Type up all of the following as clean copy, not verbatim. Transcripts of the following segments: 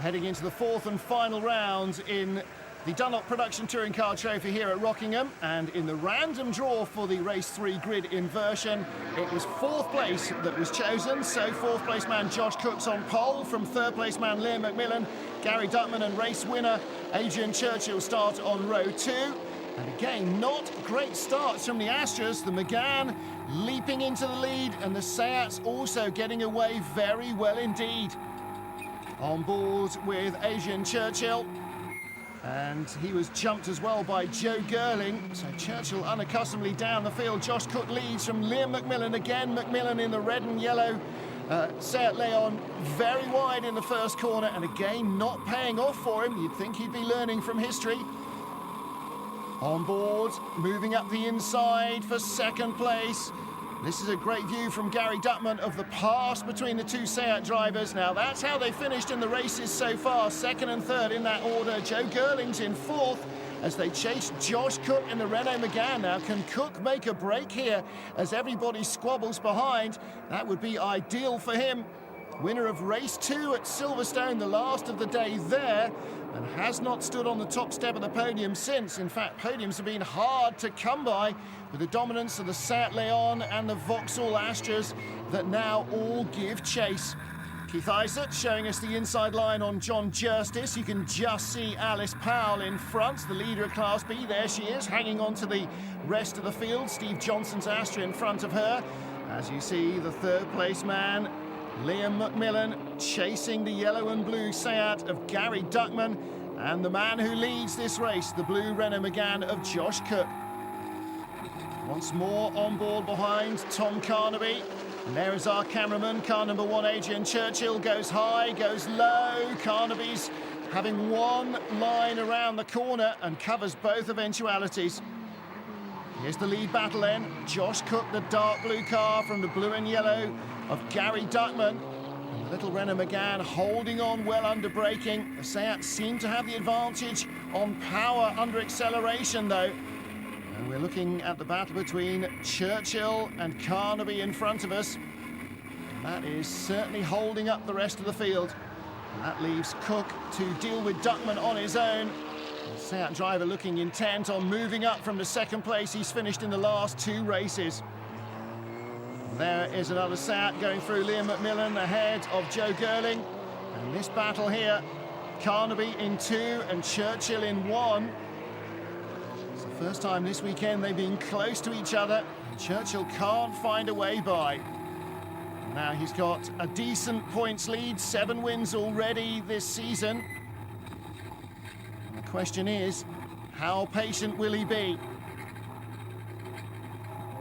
Heading into the fourth and final round in the Dunlop Production Touring Car Trophy here at Rockingham, and in the random draw for the Race 3 grid inversion, it was fourth place that was chosen. So fourth place man Josh Cook's on pole, from third place man Liam McMillan, Gary Duckman and race winner Adrian CHURCHILL start on row 2. And again, not great starts from the Astras. The McGann leaping into the lead, and the Seats also getting away very well indeed. On board with Adrian CHURCHILL, and he was jumped as well by Joe Girling. So CHURCHILL unaccustomedly down the field. Josh Cook leads from Liam McMillan. Again, McMillan in the red and yellow Seat Leon, very wide in the first corner, and again not paying off for him. You'd think he'd be learning from history. On board, moving up the inside for second place. This is a great view from Gary Duckman of the pass between the two Seat drivers. Now that's how they finished in the races so far, second and third in that order. Joe Girling's in fourth as they chase Josh Cook in the Renault Megane. Now can Cook make a break here as everybody squabbles behind? That would be ideal for him. Winner of race 2 at Silverstone, the last of the day there, and has not stood on the top step of the podium since. In fact, podiums have been hard to come by, with the dominance of the Seat Leon and the Vauxhall Astras that now all give chase. Keith Isaac showing us the inside line on John Justice. You can just see Alice Powell in front, the leader of Class B. There she is, hanging on to the rest of the field. Steve Johnson's Astra in front of her. As you see, the third place man, Liam McMillan, chasing the yellow and blue Seat of Gary Duckman, and the man who leads this race, the blue Renault Megane of Josh Cook. Once more on board behind Tom Carnaby. And there is our cameraman, car number 1, Adrian CHURCHILL, goes high, goes low. Carnaby's having one line around the corner and covers both eventualities. Here's the lead battle then. Josh Cook, the dark blue car from the blue and yellow of Gary Duckman. And the little Renault Megane holding on well under braking. The Seats seem to have the advantage on power under acceleration though. And we're looking at the battle between CHURCHILL and Carnaby in front of us. And that is certainly holding up the rest of the field. And that leaves Cook to deal with Duckman on his own. The Seat driver looking intent on moving up from the second place he's finished in the last 2 races. There is another Seat going through, Liam McMillan ahead of Joe Girling. And this battle here, Carnaby in 2 and CHURCHILL in 1. It's the first time this weekend they've been close to each other. CHURCHILL can't find a way by. Now he's got a decent points lead, 7 wins already this season. And the question is, how patient will he be?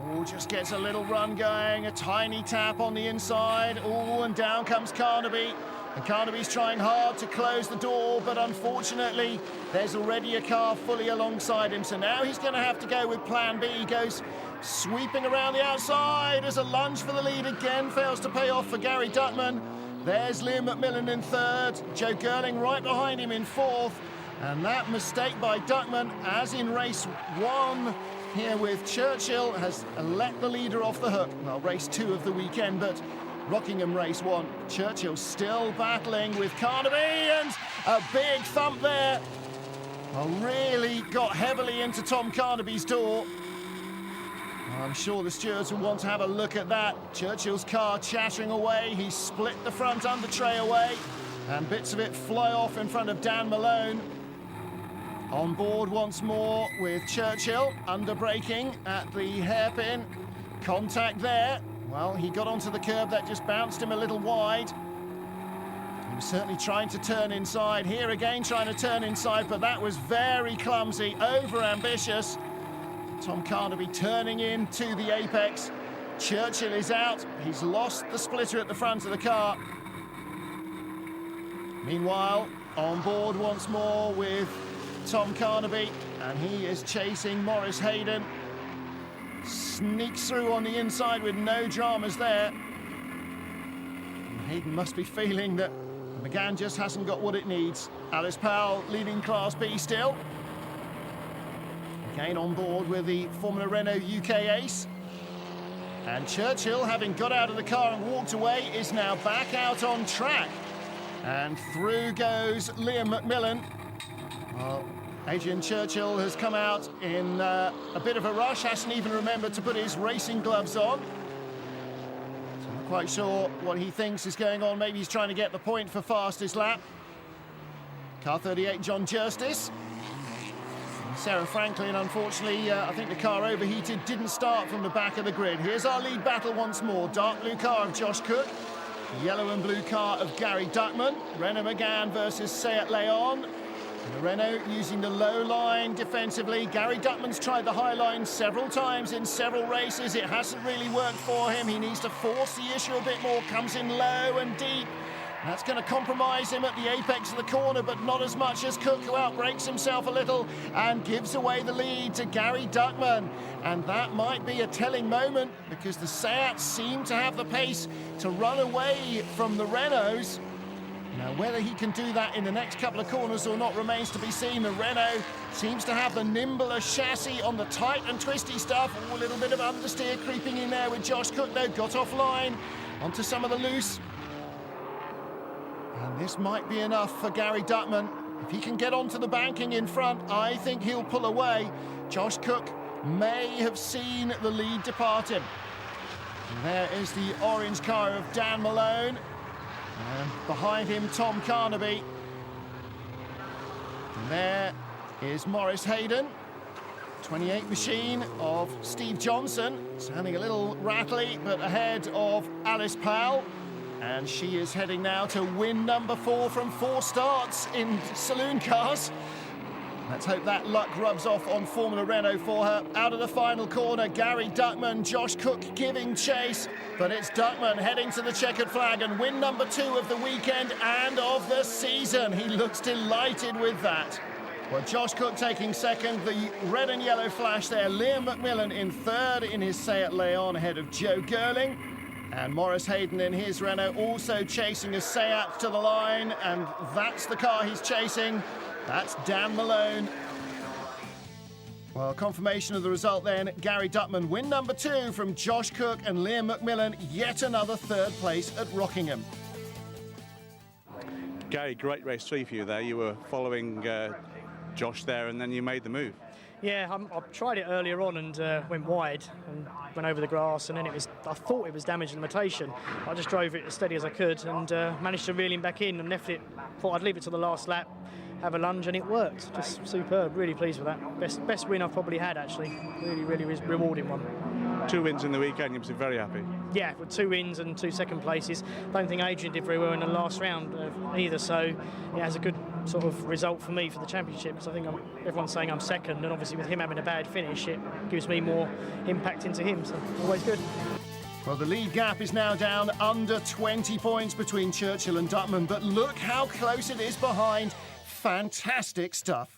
Oh, just gets a little run going, a tiny tap on the inside. Oh, and down comes Carnaby. And Carnaby's trying hard to close the door, but unfortunately, there's already a car fully alongside him. So now he's going to have to go with plan B. He goes sweeping around the outside as a lunge for the lead again. Fails to pay off for Gary Duckman. There's Liam McMillan in third. Joe Girling right behind him in fourth. And that mistake by Duckman, as in race 1, here with CHURCHILL, has let the leader off the hook. Well, race 2 of the weekend, but Rockingham race 1. CHURCHILL still battling with Carnaby, and a big thump there. Well, really got heavily into Tom Carnaby's door. Well, I'm sure the stewards will want to have a look at that. CHURCHILL's car chattering away. He split the front under tray away, and bits of it fly off in front of Dan Malone. On board once more with CHURCHILL, under braking at the hairpin. Contact there. Well, he got onto the curb, that just bounced him a little wide. He was certainly trying to turn inside. Here again, trying to turn inside, but that was very clumsy, over-ambitious. Tom Carnaby turning in to the apex. CHURCHILL is out. He's lost the splitter at the front of the car. Meanwhile, on board once more with Tom Carnaby, and he is chasing Maurice HAYDEN. Sneaks through on the inside with no dramas there. And HAYDEN must be feeling that McGann just hasn't got what it needs. Alice Powell leading Class B still. Again on board with the Formula Renault UK ace. And CHURCHILL, having got out of the car and walked away, is now back out on track. And through goes Liam McMillan. Well, Adrian Churchill has come out in a bit of a rush, hasn't even remembered to put his racing gloves on. So I'm not quite sure what he thinks is going on. Maybe he's trying to get the point for fastest lap. Car 38, John Justice. Sarah Franklin, unfortunately, I think the car overheated, didn't start from the back of the grid. Here's our lead battle once more. Dark blue car of Josh Cook. Yellow and blue car of Gary Duckman. Renault Megane versus Seat Leon. And the Renault using the low line defensively. Gary Duckman's tried the high line several times in several races. It hasn't really worked for him. He needs to force the issue a bit more. Comes in low and deep. That's going to compromise him at the apex of the corner, but not as much as Cook, who outbrakes himself a little and gives away the lead to Gary Duckman. And that might be a telling moment, because the Seats seem to have the pace to run away from the Renaults. Now, whether he can do that in the next couple of corners or not remains to be seen. The Renault seems to have the nimbler chassis on the tight and twisty stuff. Oh, a little bit of understeer creeping in there with Josh Cook, though. Got off line onto some of the loose. And this might be enough for Gary Duckman. If he can get onto the banking in front, I think he'll pull away. Josh Cook may have seen the lead depart him. And there is the orange car of Dan Malone. And behind him, Tom Carnaby. And there is Maurice HAYDEN. 28 machine of Steve Johnson. Sounding a little rattly, but ahead of Alice Powell. And she is heading now to win number 4 from 4 starts in saloon cars. Let's hope that luck rubs off on Formula Renault for her. Out of the final corner, Gary Duckman, Josh Cook giving chase. But it's Duckman heading to the checkered flag and win number 2 of the weekend and of the season. He looks delighted with that. Well, Josh Cook taking second, the red and yellow flash there. Liam McMillan in third in his Seat Leon ahead of Joe Girling. And Maurice HAYDEN in his Renault also chasing a Seat to the line, and that's the car he's chasing. That's Dan Malone. Well, confirmation of the result then. Gary Duckman win number 2 from Josh Cook and Liam McMillan. Yet another 3rd place at Rockingham. Gary, great race 3 for you there. You were following Josh there, and then you made the move. Yeah, I tried it earlier on and went wide and went over the grass, and then I thought it was damage limitation. I just drove it as steady as I could and managed to reel him back in and left it. Thought I'd leave it to the last lap, have a lunge, and it worked. Just superb. Really pleased with that. Best win I've probably had, actually. Really rewarding one. 2 wins in the weekend. You must be very happy. Yeah, with 2 wins and 2 second places. Don't think Adrian did very well in the last round either, so yeah, it's a good sort of result for me for the championship, because I think everyone's saying I'm second, and obviously with him having a bad finish, it gives me more impact into him, so always good. Well, the lead gap is now down under 20 points between Churchill and Duckman, but look how close it is behind. Fantastic stuff.